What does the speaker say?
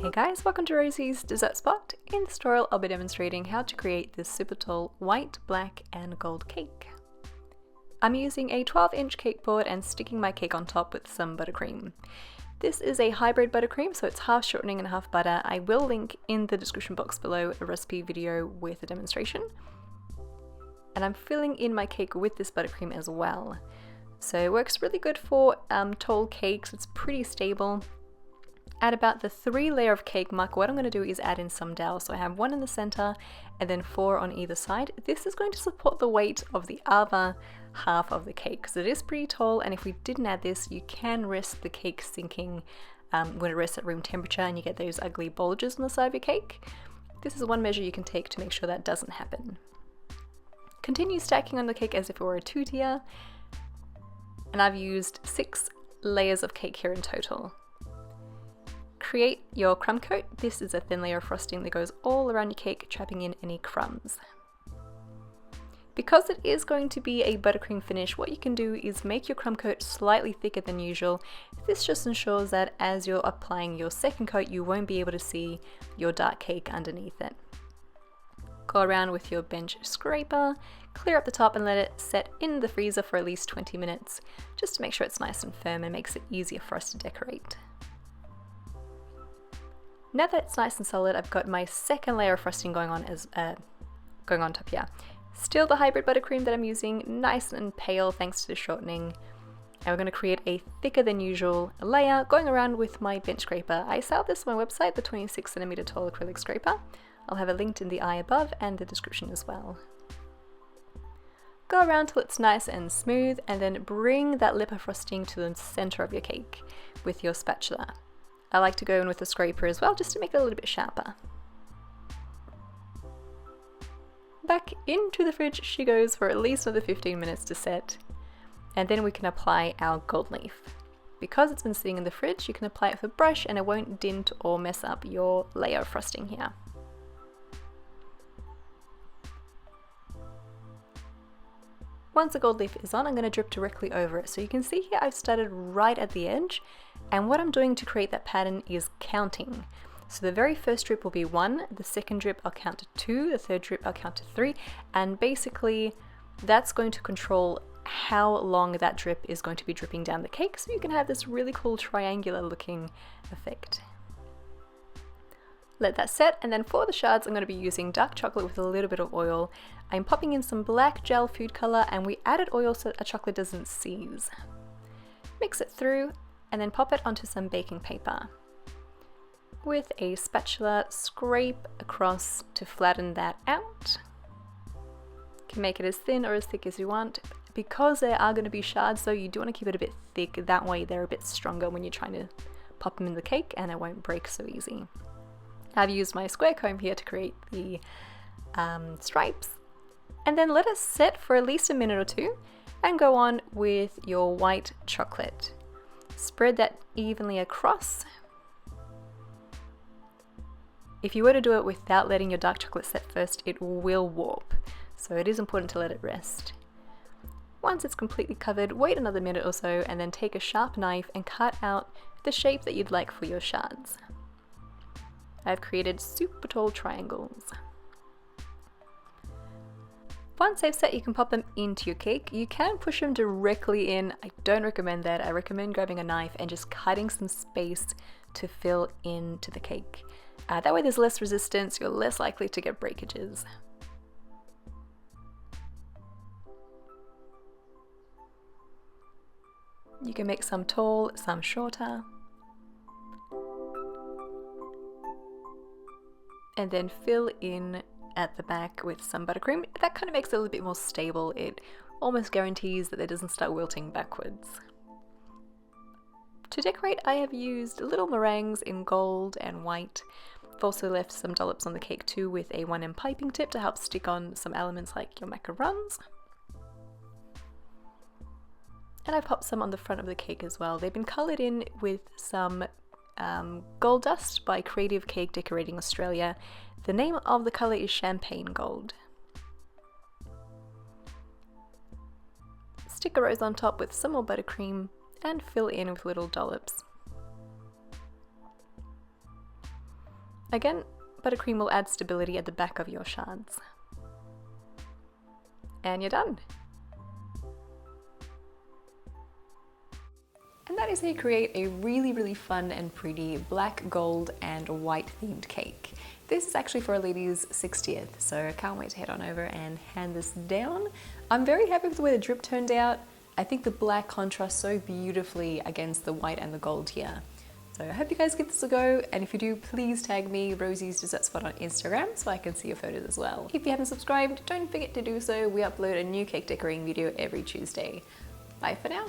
Hey guys, welcome to Rosie's Dessert Spot. In this tutorial I'll be demonstrating how to create this super tall white, black and gold cake. I'm using a 12-inch cake board and sticking my cake on top with some buttercream. This is a hybrid buttercream, so it's half shortening and half butter. I will link in the description box below a recipe video with a demonstration. And I'm filling in my cake with this buttercream as well. So it works really good for tall cakes, it's pretty stable. At about the 3-layer of cake mark, what I'm going to do is add in some dowel. So I have 1 in the center and then 4 on either side. This is going to support the weight of the other half of the cake because it is pretty tall, and if we didn't add this, you can risk the cake sinking when it rests at room temperature and you get those ugly bulges on the side of your cake. This is one measure you can take to make sure that doesn't happen. Continue stacking on the cake as if it were a 2-tier, and I've used 6 layers of cake here in total. Create your crumb coat. This is a thin layer of frosting that goes all around your cake, trapping in any crumbs. Because it is going to be a buttercream finish, what you can do is make your crumb coat slightly thicker than usual. This just ensures that as you're applying your second coat, you won't be able to see your dark cake underneath it. Go around with your bench scraper, clear up the top and let it set in the freezer for at least 20 minutes, just to make sure it's nice and firm and makes it easier for us to decorate. Now that it's nice and solid, I've got my second layer of frosting going on top here. Still the hybrid buttercream that I'm using, nice and pale thanks to the shortening. And we're going to create a thicker than usual layer going around with my bench scraper. I sell this on my website, the 26cm tall acrylic scraper. I'll have it linked in the eye above and the description as well. Go around till it's nice and smooth, and then bring that lip of frosting to the center of your cake with your spatula. I like to go in with a scraper as well, just to make it a little bit sharper. Back into the fridge she goes for at least another 15 minutes to set. And then we can apply our gold leaf. Because it's been sitting in the fridge, you can apply it with a brush and it won't dint or mess up your layer of frosting here. Once the gold leaf is on, I'm going to drip directly over it. So you can see here I've started right at the edge, and what I'm doing to create that pattern is counting. So the very first drip will be 1, the second drip I'll count to 2, the third drip I'll count to 3, and basically that's going to control how long that drip is going to be dripping down the cake, so you can have this really cool triangular looking effect. Let that set, and then for the shards I'm going to be using dark chocolate with a little bit of oil. I'm popping in some black gel food color, and we added oil so that our chocolate doesn't seize. Mix it through and then pop it onto some baking paper. With a spatula, scrape across to flatten that out. You can make it as thin or as thick as you want. Because there are going to be shards though, you do want to keep it a bit thick, that way they're a bit stronger when you're trying to pop them in the cake and it won't break so easy. I've used my square comb here to create the stripes, and then let us set for at least a minute or two and go on with your white chocolate. Spread that evenly across. If you were to do it without letting your dark chocolate set first, it will warp, so it is important to let it rest. Once it's completely covered, wait another minute or so and then take a sharp knife and cut out the shape that you'd like for your shards. I've created super tall triangles. Once they've set, you can pop them into your cake. You can push them directly in. I don't recommend that. I recommend grabbing a knife and just cutting some space to fill into the cake. That way there's less resistance, you're less likely to get breakages. You can make some tall, some shorter. And then fill in at the back with some buttercream. That kind of makes it a little bit more stable. It almost guarantees that it doesn't start wilting backwards. To decorate, I have used little meringues in gold and white. I've also left some dollops on the cake too with a 1M piping tip to help stick on some elements like your macarons. And I've popped some on the front of the cake as well. They've been coloured in with some gold dust by Creative Cake Decorating Australia. The name of the colour is Champagne Gold. Stick a rose on top with some more buttercream and fill in with little dollops. Again, buttercream will add stability at the back of your shards. And you're done. And that is how you create a really fun and pretty black, gold, and white themed cake. This is actually for a lady's 60th, so I can't wait to head on over and hand this down. I'm very happy with the way the drip turned out. I think the black contrasts so beautifully against the white and the gold here. So I hope you guys give this a go, and if you do, please tag me, Rosie's Dessert Spot, on Instagram so I can see your photos as well. If you haven't subscribed, don't forget to do so. We upload a new cake decorating video every Tuesday. Bye for now.